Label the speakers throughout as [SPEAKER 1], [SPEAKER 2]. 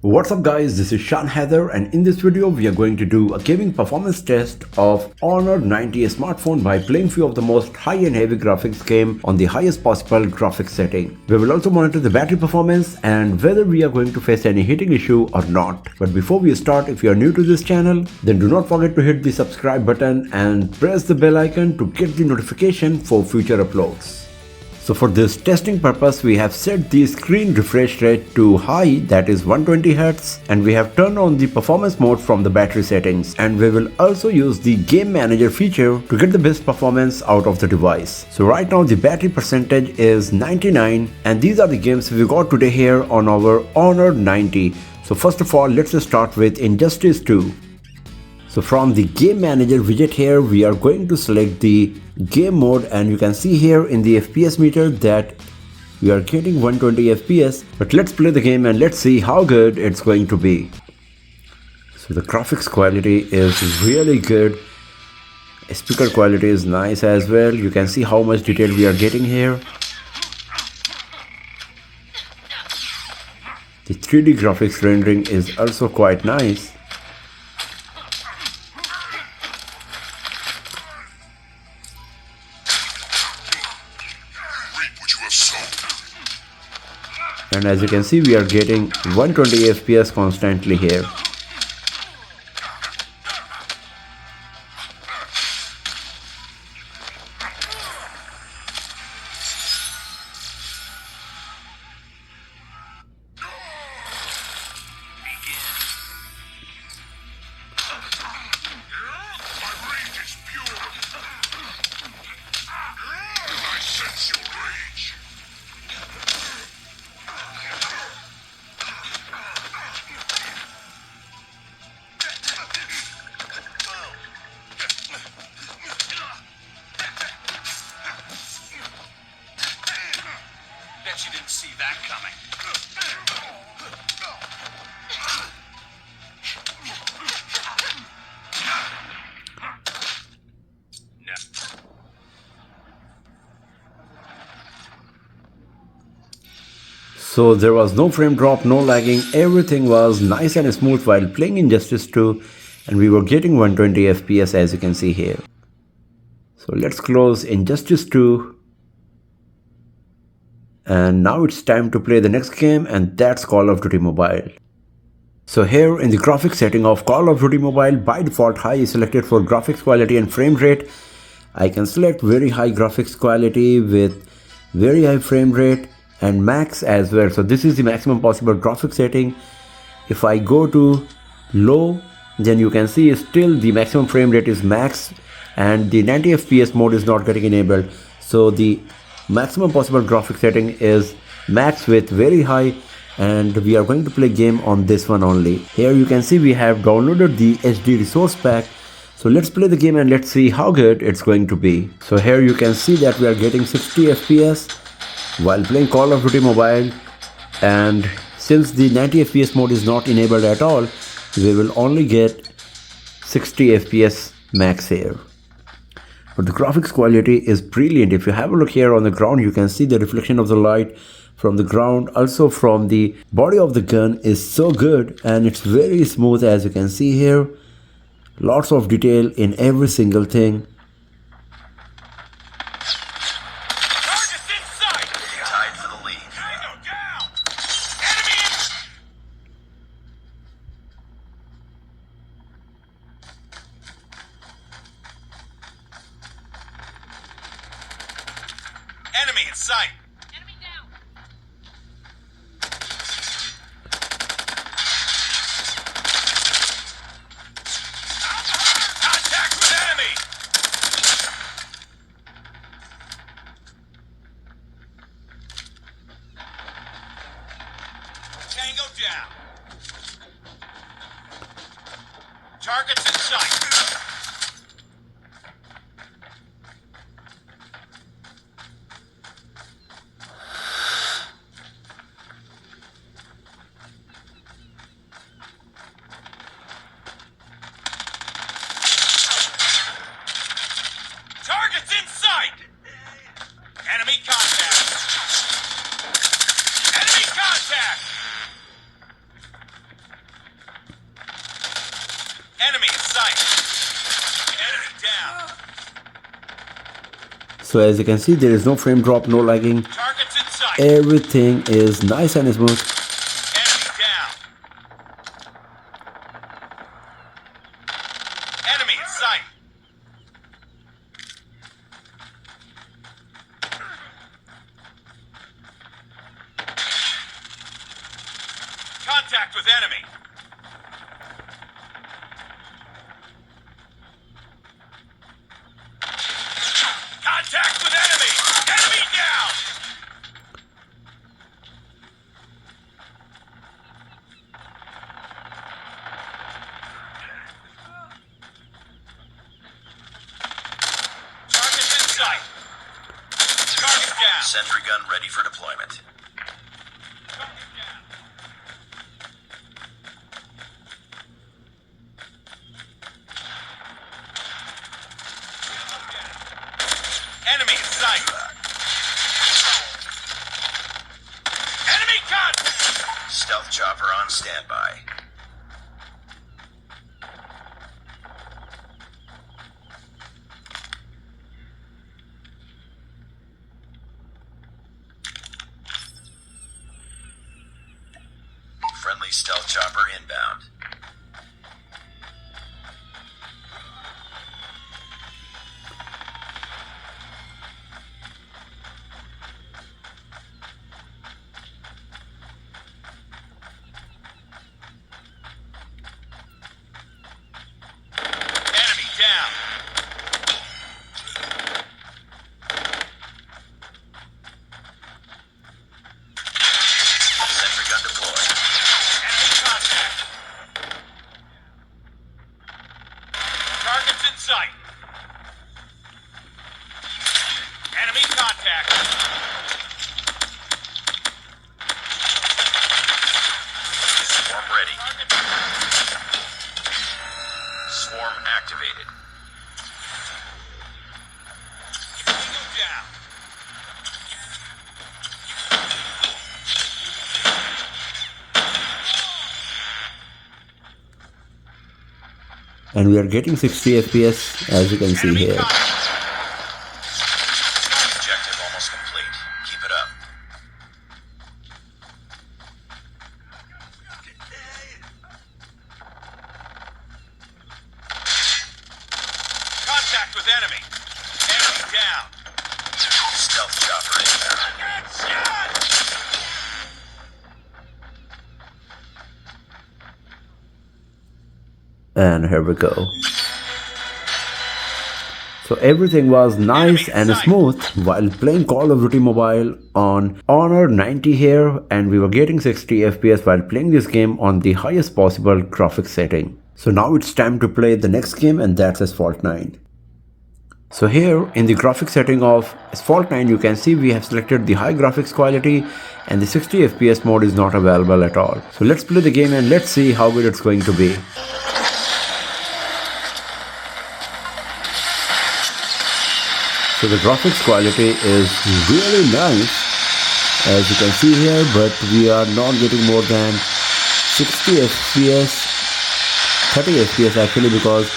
[SPEAKER 1] What's up guys, this is Shan Heather and in this video we are going to do a gaming performance test of Honor 90 smartphone by playing few of the most high-end heavy graphics game on the highest possible graphics setting. We will also monitor the battery performance and whether we are going to face any heating issue or not. But before we start, if you are new to this channel, then do not forget to hit the subscribe button and press the bell icon to get the notification for future uploads. So for this testing purpose, we have set the screen refresh rate to high, that is 120Hz, and we have turned on the performance mode from the battery settings, and we will also use the game manager feature to get the best performance out of the device. So right now the battery percentage is 99 and these are the games we got today here on our Honor 90. So first of all, let's start with Injustice 2. So from the game manager widget here, we are going to select the game mode and you can see here in the FPS meter that we are getting 120 FPS. But let's play the game and let's see how good it's going to be. So the graphics quality is really good. Speaker quality is nice as well. You can see how much detail we are getting here. The 3D graphics rendering is also quite nice. And as you can see, we are getting 120 FPS constantly here.
[SPEAKER 2] You didn't see that coming. No.
[SPEAKER 1] So there was no frame drop, no lagging, everything was nice and smooth while playing Injustice 2 and we were getting 120 FPS as you can see here. So let's close Injustice 2. And now it's time to play the next game, and that's Call of Duty Mobile. So here in the graphics setting of Call of Duty Mobile, by default high is selected for graphics quality and frame rate. I can select very high graphics quality with very high frame rate and max as well. So this is the maximum possible graphics setting. If I go to low, then you can see still the maximum frame rate is max and the 90 FPS mode is not getting enabled. So the maximum possible graphic setting is max with very high, and we are going to play game on this one only. Here you can see we have downloaded the HD resource pack. So let's play the game and let's see how good it's going to be. So here you can see that we are getting 60 FPS while playing Call of Duty Mobile, and since the 90 FPS mode is not enabled at all, we will only get 60 FPS max here. But the graphics quality is brilliant. If you have a look here on the ground, you can see the reflection of the light from the ground, also from the body of the gun is so good and it's very smooth as you can see here. Lots of detail in every single thing.
[SPEAKER 2] Target's inside! Tied for the lead. Tango down! Enemy in... Enemy in sight! Enemy down! Contact with enemy! Tango down! Target's in sight! Target's in sight! Enemy contact! Enemy contact! sight. Enemy down.
[SPEAKER 1] So as you can see, there is no frame drop, no lagging.
[SPEAKER 2] Targets in sight.
[SPEAKER 1] Everything is nice and smooth.
[SPEAKER 2] Enemy down. Enemy in sight. Contact with enemy. Contact with enemy. Enemy down. Target's in sight. Target down.
[SPEAKER 3] Sentry gun ready for deployment.
[SPEAKER 2] Target down. Enemy in sight. Enemy cut.
[SPEAKER 3] Stealth chopper on standby. Friendly stealth chopper inbound.
[SPEAKER 2] Enemy down.
[SPEAKER 3] Sentry gun deployed.
[SPEAKER 2] Enemy contact. Targets in sight. Enemy contact.
[SPEAKER 3] Swarm ready.
[SPEAKER 2] Target
[SPEAKER 3] Swarm activated.
[SPEAKER 2] down.
[SPEAKER 1] And we are getting 60 FPS as you can see
[SPEAKER 2] Enemy
[SPEAKER 1] here.
[SPEAKER 2] contact.
[SPEAKER 3] Objective almost complete. Keep it up.
[SPEAKER 2] Contact with enemy. Enemy down.
[SPEAKER 3] Stealth chopper inbound.
[SPEAKER 2] Good shot.
[SPEAKER 1] And here we go. So everything was nice and smooth while playing Call of Duty Mobile on Honor 90 here, and we were getting 60 FPS while playing this game on the highest possible graphics setting. So now it's time to play the next game, and that's Asphalt 9. So here in the graphics setting of Asphalt 9 you can see we have selected the high graphics quality and the 60 FPS mode is not available at all. So let's play the game and let's see how good it's going to be. So the graphics quality is really nice as you can see here, but we are not getting more than 60 FPS, 30 FPS actually, because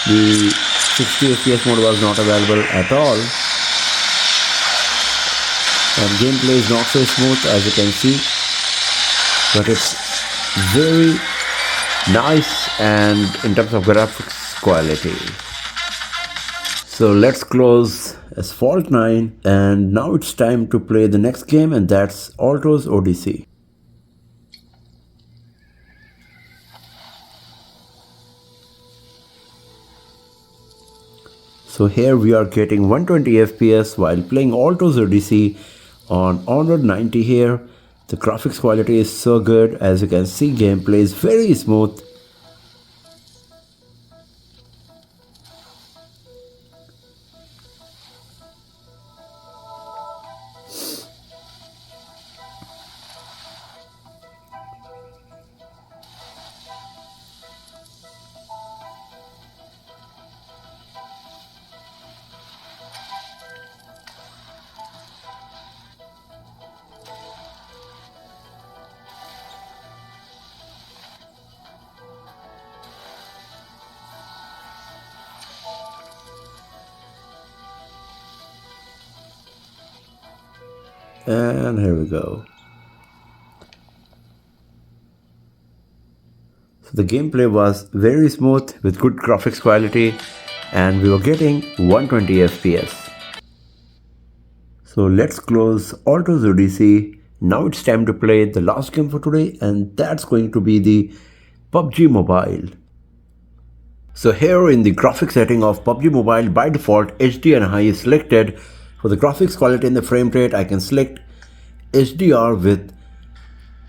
[SPEAKER 1] the 60 FPS mode was not available at all. And gameplay is not so smooth as you can see, but it's very nice and in terms of graphics quality. So let's close Asphalt 9 and now it's time to play the next game, and that's Alto's Odyssey. So here we are getting 120 FPS while playing Alto's Odyssey on Honor 90 here. The graphics quality is so good, as you can see gameplay is very smooth. And here we go. So the gameplay was very smooth with good graphics quality and we were getting 120 FPS. So let's close Alto's Odyssey. Now it's time to play the last game for today and that's going to be the PUBG Mobile. So here in the graphics setting of PUBG Mobile, by default HD and high is selected. For the graphics quality and the frame rate, I can select HDR with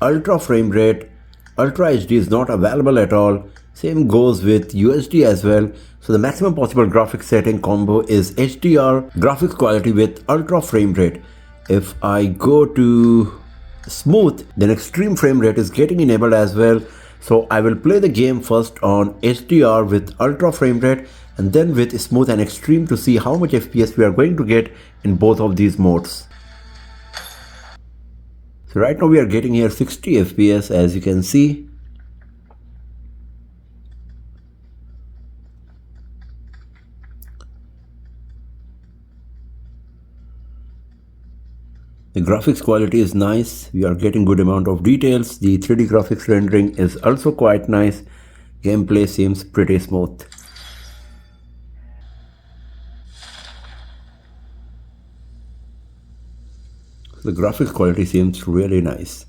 [SPEAKER 1] ultra frame rate. Ultra HD is not available at all. Same goes with UHD as well. So the maximum possible graphics setting combo is HDR graphics quality with ultra frame rate. If I go to smooth, then extreme frame rate is getting enabled as well. So I will play the game first on HDR with ultra frame rate and then with smooth and extreme to see how much FPS we are going to get in both of these modes. So right now we are getting here 60 FPS as you can see. The graphics quality is nice. We are getting good amount of details. The 3D graphics rendering is also quite nice. Gameplay seems pretty smooth. The graphics quality seems really nice.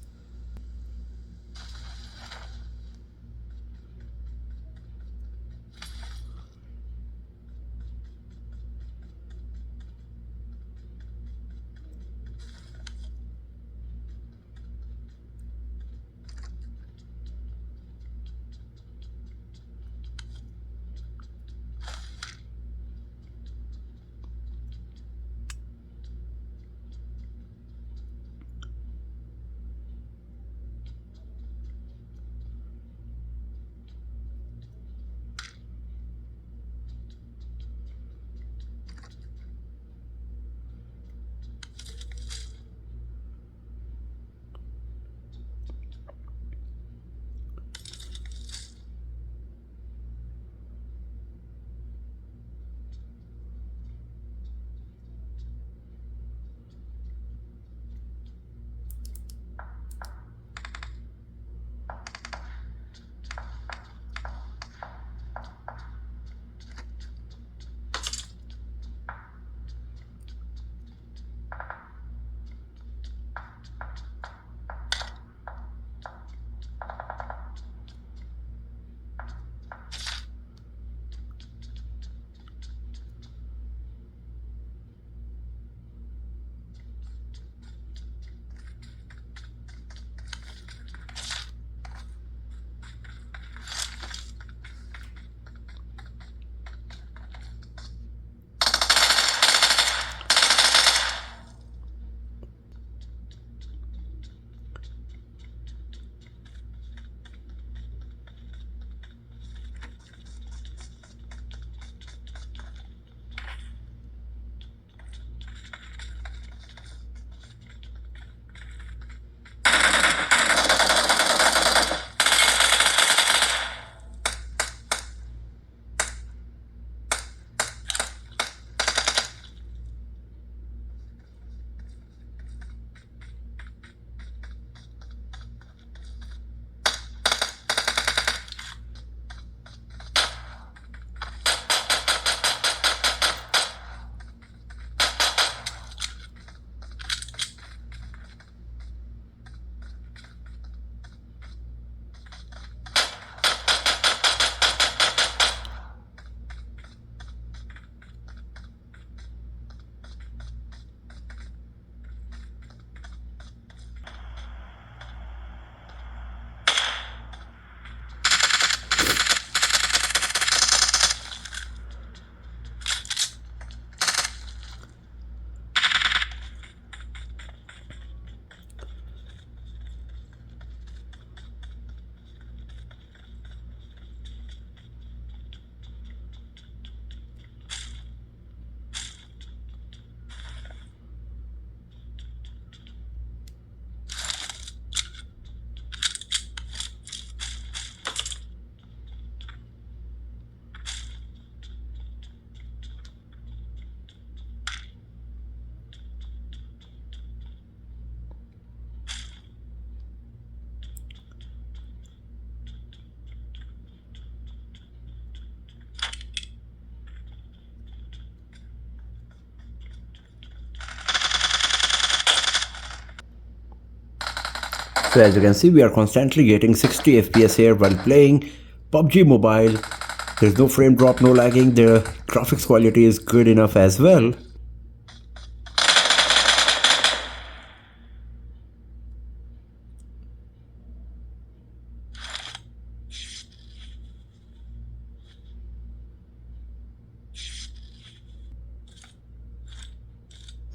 [SPEAKER 1] So as you can see, we are constantly getting 60 FPS here while playing PUBG Mobile. There's no frame drop, no lagging. The graphics quality is good enough as well.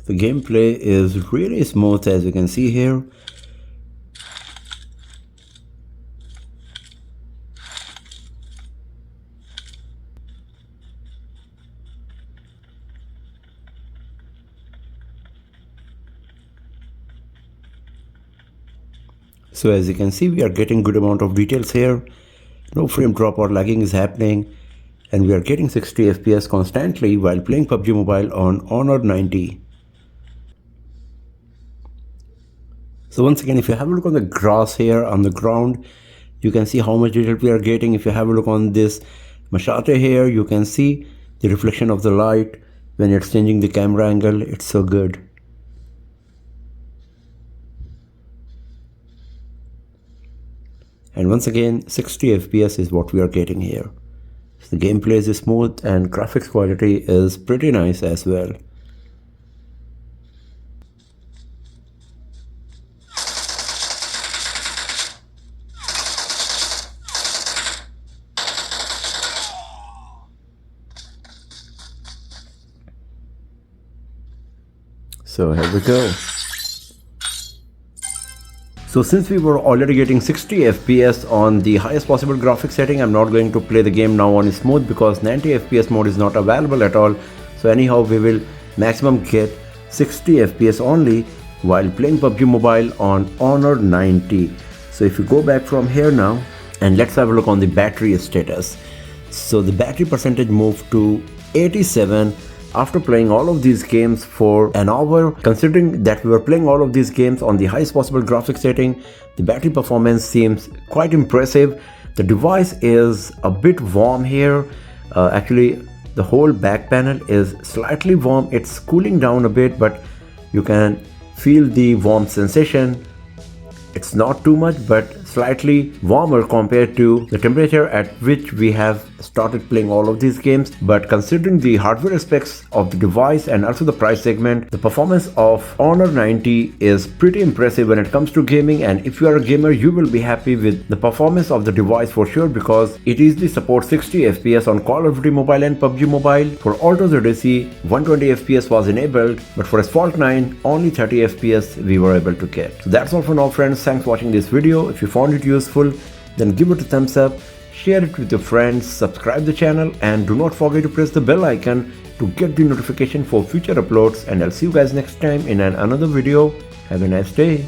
[SPEAKER 1] The gameplay is really smooth, as you can see here. So as you can see, we are getting good amount of details here. No frame drop or lagging is happening, and we are getting 60 FPS constantly while playing PUBG Mobile on Honor 90. So once again, if you have a look on the grass here on the ground, you can see how much detail we are getting. If you have a look on this machete here, you can see the reflection of the light when it's changing the camera angle. It's so good. And once again, 60 FPS is what we are getting here. The gameplay is smooth and graphics quality is pretty nice as well. So here we go. So since we were already getting 60 FPS on the highest possible graphics setting, I'm not going to play the game now on smooth because 90 FPS mode is not available at all. So anyhow, we will maximum get 60 FPS only while playing PUBG Mobile on Honor 90. So if you go back from here now, and let's have a look on the battery status. So the battery percentage moved to 87 after playing all of these games for an hour. Considering that we were playing all of these games on the highest possible graphics setting, the battery performance seems quite impressive. The device is a bit warm here. Actually, the whole back panel is slightly warm. It's cooling down a bit, but you can feel the warm sensation. It's not too much, but slightly warmer compared to the temperature at which we have started playing all of these games. But considering the hardware specs of the device and also the price segment, the performance of Honor 90 is pretty impressive when it comes to gaming. And if you are a gamer, you will be happy with the performance of the device for sure, because it easily supports 60 FPS on Call of Duty Mobile and PUBG Mobile. For Alto's Odyssey, 120 FPS was enabled, but for Asphalt 9, only 30 FPS we were able to get. So that's all for now, friends. Thanks for watching this video. If you found it useful, then give it a thumbs up, share it with your friends, subscribe the channel, and do not forget to press the bell icon to get the notification for future uploads. And I'll see you guys next time in another video. Have a nice day.